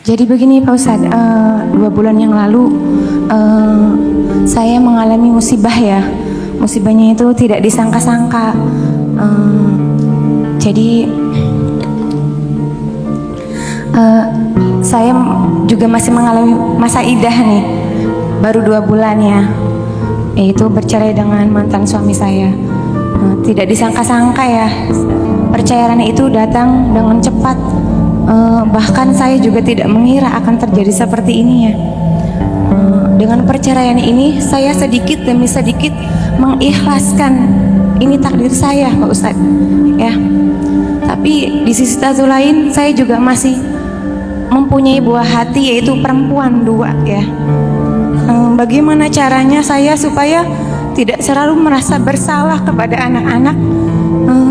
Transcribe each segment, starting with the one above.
Jadi begini Pak Ustadz, 2 bulan yang lalu saya mengalami musibah ya. Musibahnya itu tidak disangka-sangka. Jadi saya juga masih mengalami masa idah nih, baru 2 bulan ya, yaitu bercerai dengan mantan suami saya. Tidak disangka-sangka ya, perceraian itu datang dengan cepat. Bahkan saya juga tidak mengira akan terjadi seperti ini ya. Dengan perceraian ini saya sedikit demi sedikit mengikhlaskan ini takdir saya Pak Ustadz ya. Tapi di sisi satu lain saya juga masih mempunyai buah hati, yaitu perempuan 2 ya. Bagaimana caranya saya supaya tidak selalu merasa bersalah kepada anak-anak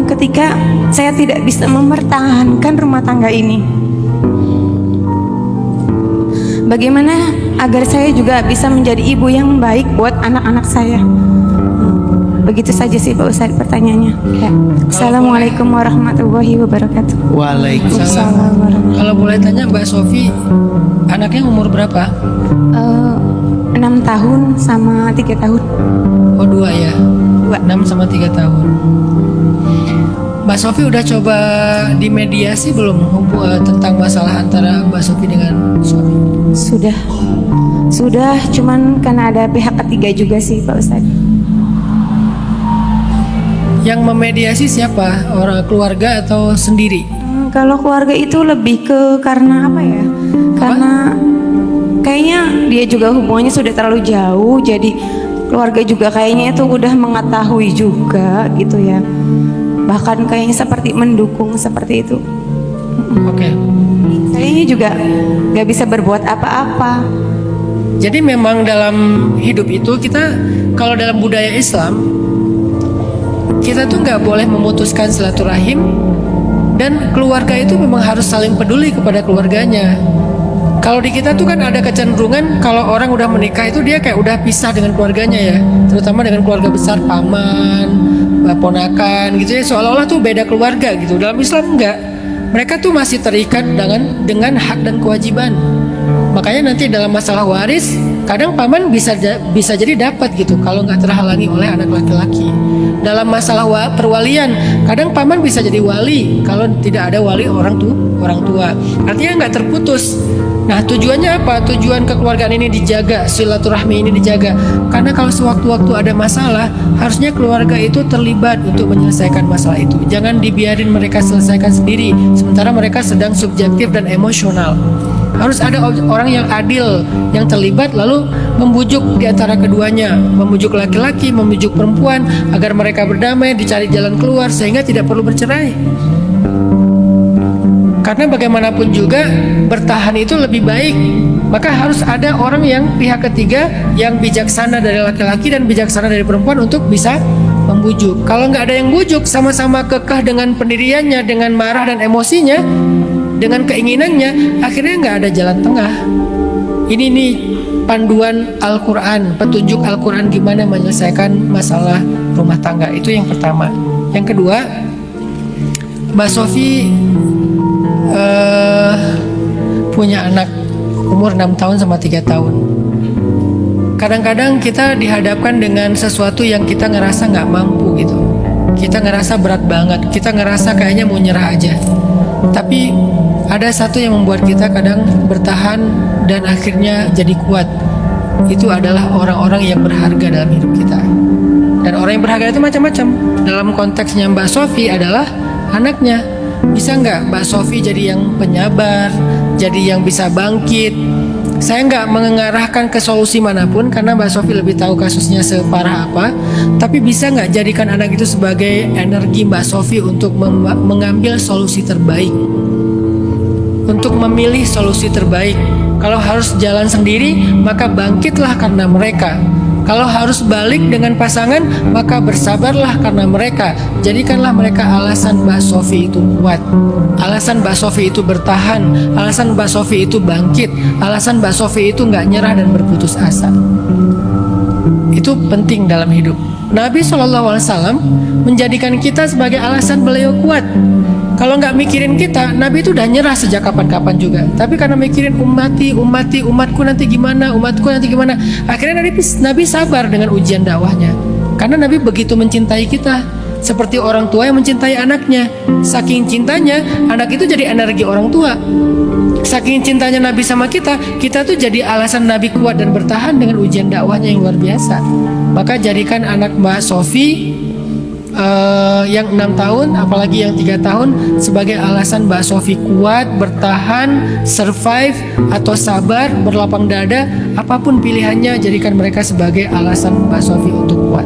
ketika saya tidak bisa mempertahankan rumah tangga ini? Bagaimana agar saya juga bisa menjadi ibu yang baik buat anak-anak saya? Begitu saja sih Pak Ustadz pertanyaannya ya. Assalamualaikum warahmatullahi wabarakatuh. Waalaikumsalam. Kalau boleh tanya Mbak Sofi, anaknya umur berapa? 6 tahun sama 3 tahun. Oh 2 ya, 6 sama 3 tahun. Mbak Sofi udah coba dimediasi belum tentang masalah antara Mbak Sofi dengan suami? Sudah, cuman karena ada pihak ketiga juga sih Pak Ustadz. Yang memediasi siapa? Orang keluarga atau sendiri? Kalau keluarga itu lebih ke karena apa ya? Karena kayaknya dia juga hubungannya sudah terlalu jauh, jadi keluarga juga kayaknya itu udah mengetahui juga gitu ya. Bahkan kayaknya seperti mendukung seperti itu. Oke. Kayaknya juga gak bisa berbuat apa-apa. Jadi memang dalam hidup itu kita, kalau dalam budaya Islam, kita tuh nggak boleh memutuskan silaturahim, dan keluarga itu memang harus saling peduli kepada keluarganya. Kalau di kita tuh kan ada kecenderungan kalau orang udah menikah itu dia kayak udah pisah dengan keluarganya ya, terutama dengan keluarga besar, paman, ponakan gitu ya, seolah-olah tuh beda keluarga gitu. Dalam Islam enggak, mereka tuh masih terikat dengan hak dan kewajiban. Makanya nanti dalam masalah waris, kadang paman bisa jadi dapat gitu kalau nggak terhalangi oleh anak laki-laki. Dalam masalah perwalian, kadang paman bisa jadi wali kalau tidak ada wali orang tua. Artinya nggak terputus. Nah tujuannya apa? Tujuan kekeluargaan ini dijaga, silaturahmi ini dijaga. Karena kalau sewaktu-waktu ada masalah, harusnya keluarga itu terlibat untuk menyelesaikan masalah itu. Jangan dibiarin mereka selesaikan sendiri, sementara mereka sedang subjektif dan emosional. Harus ada orang yang adil yang terlibat, lalu membujuk di antara keduanya, membujuk laki-laki, membujuk perempuan agar mereka berdamai, dicari jalan keluar sehingga tidak perlu bercerai. Karena bagaimanapun juga bertahan itu lebih baik. Maka harus ada orang yang pihak ketiga yang bijaksana dari laki-laki dan bijaksana dari perempuan untuk bisa membujuk. Kalau nggak ada yang bujuk, sama-sama kekeh dengan pendiriannya, dengan marah dan emosinya, dengan keinginannya, akhirnya nggak ada jalan tengah. Ini nih panduan Al-Quran, petunjuk Al-Quran gimana menyelesaikan masalah rumah tangga. Itu yang pertama. Yang kedua, Mbak Sofi punya anak umur 6 tahun sama 3 tahun. Kadang-kadang kita dihadapkan dengan sesuatu yang kita ngerasa nggak mampu gitu. Kita ngerasa berat banget, kita ngerasa kayaknya mau nyerah aja. Tapi ada satu yang membuat kita kadang bertahan dan akhirnya jadi kuat. Itu adalah orang-orang yang berharga dalam hidup kita. Dan orang yang berharga itu macam-macam. Dalam konteksnya Mbak Sofi adalah anaknya. Bisa nggak Mbak Sofi jadi yang penyabar, jadi yang bisa bangkit? Saya nggak mengarahkan ke solusi manapun karena Mbak Sofi lebih tahu kasusnya separah apa. Tapi bisa nggak jadikan anak itu sebagai energi Mbak Sofi untuk mengambil solusi terbaik, untuk memilih solusi terbaik. Kalau harus jalan sendiri, maka bangkitlah karena mereka. Kalau harus balik dengan pasangan, maka bersabarlah karena mereka. Jadikanlah mereka alasan Mbak Sofi itu kuat, alasan Mbak Sofi itu bertahan, alasan Mbak Sofi itu bangkit, alasan Mbak Sofi itu nggak nyerah dan berputus asa. Itu penting dalam hidup. Nabi SAW menjadikan kita sebagai alasan beliau kuat. Kalau nggak mikirin kita, Nabi itu udah nyerah sejak kapan-kapan juga. Tapi karena mikirin umatku nanti gimana, akhirnya Nabi sabar dengan ujian dakwahnya. Karena Nabi begitu mencintai kita, seperti orang tua yang mencintai anaknya. Saking cintanya, anak itu jadi energi orang tua. Saking cintanya Nabi sama kita, kita tuh jadi alasan Nabi kuat dan bertahan dengan ujian dakwahnya yang luar biasa. Maka jadikan anak Mbak Sofi yang 6 tahun, apalagi yang 3 tahun, sebagai alasan Mbak Sofi kuat, bertahan, survive, atau sabar, berlapang dada. Apapun pilihannya, jadikan mereka sebagai alasan Mbak Sofi untuk kuat.